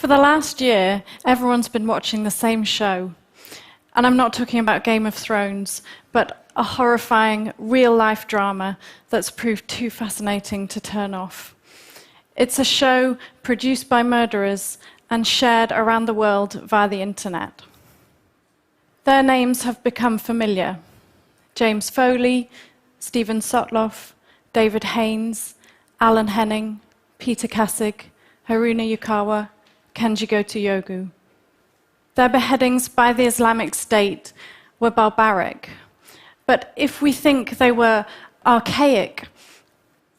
For the last year, everyone's been watching the same show. And I'm not talking about Game of Thrones, but a horrifying, real-life drama that's proved too fascinating to turn off. It's a show produced by murderers and shared around the world via the internet. Their names have become familiar. James Foley, Stephen Sotloff, David Haynes, Alan Henning, Peter Kassig, Haruna Yukawa, Kenji Gotoyogu. Their beheadings by the Islamic State were barbaric. But if we think they were archaic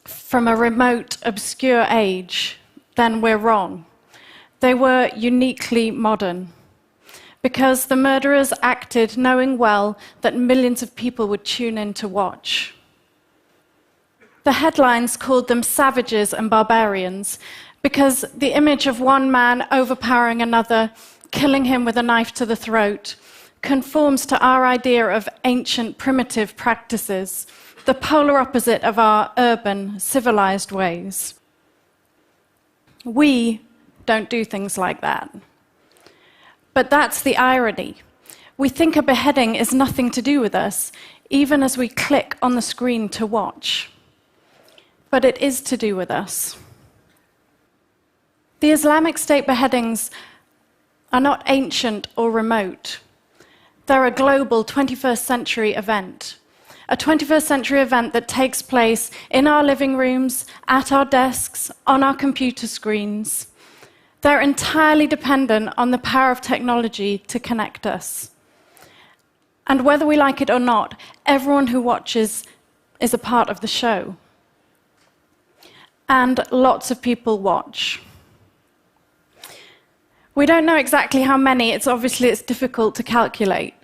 from a remote, obscure age, then we're wrong. They were uniquely modern, because the murderers acted knowing well that millions of people would tune in to watch. The headlines called them savages and barbarians because the image of one man overpowering another, killing him with a knife to the throat, conforms to our idea of ancient primitive practices, the polar opposite of our urban, civilized ways. We don't do things like that. But that's the irony. We think a beheading is nothing to do with us, even as we click on the screen to watch. But it is to do with us. The Islamic State beheadings are not ancient or remote. They're a global 21st century event. A 21st century event that takes place in our living rooms, at our desks, on our computer screens. They're entirely dependent on the power of technology to connect us. And whether we like it or not, everyone who watches is a part of the show. And lots of people watch. We don't know exactly how many, it's difficult to calculate.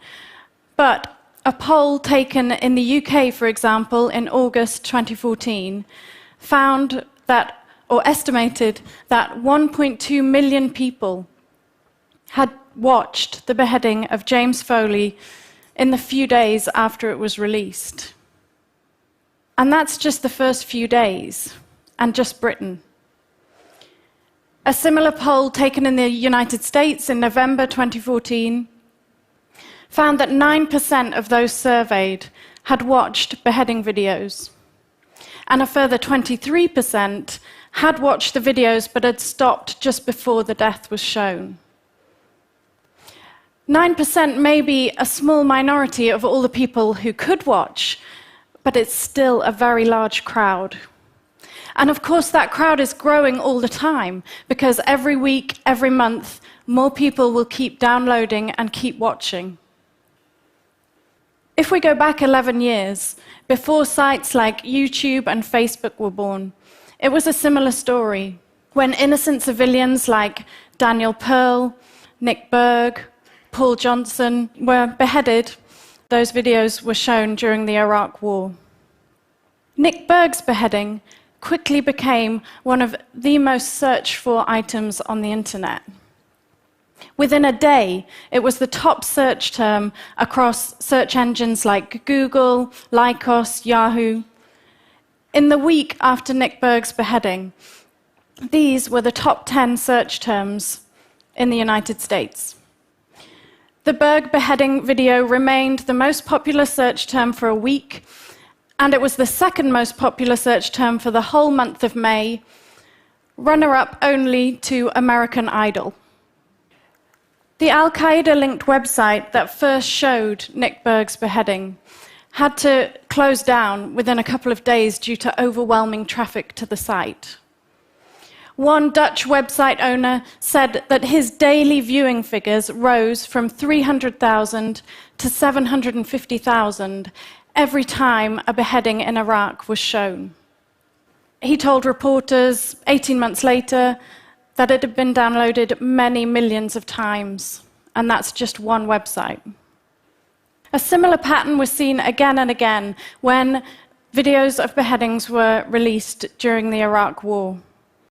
But a poll taken in the UK, for example, in August 2014, found that, or estimated that 1.2 million people had watched the beheading of James Foley in the few days after it was released. And that's just the first few days, and just Britain. A similar poll taken in the United States in November 2014 found that 9% of those surveyed had watched beheading videos, and a further 23% had watched the videos but had stopped just before the death was shown. 9% may be a small minority of all the people who could watch, but it's still a very large crowd. And of course, that crowd is growing all the time, because every week, every month, more people will keep downloading and keep watching. If we go back 11 years, before sites like YouTube and Facebook were born, it was a similar story. When innocent civilians like Daniel Pearl, Nick Berg, Paul Johnson were beheaded, those videos were shown during the Iraq War. Nick Berg's beheading quickly became one of the most searched for items on the internet. Within a day, it was the top search term across search engines like Google, Lycos, Yahoo. In the week after Nick Berg's beheading, these were the top 10 search terms in the United States. The Berg beheading video remained the most popular search term for a week, and it was the second most popular search term for the whole month of May, runner-up only to American Idol. The Al-Qaeda-linked website that first showed Nick Berg's beheading had to close down within a couple of days due to overwhelming traffic to the site. One Dutch website owner said that his daily viewing figures rose from 300,000 to 750,000 every time a beheading in Iraq was shown. He told reporters 18 months later that it had been downloaded many millions of times, and that's just one website. A similar pattern was seen again and again when videos of beheadings were released during the Iraq War.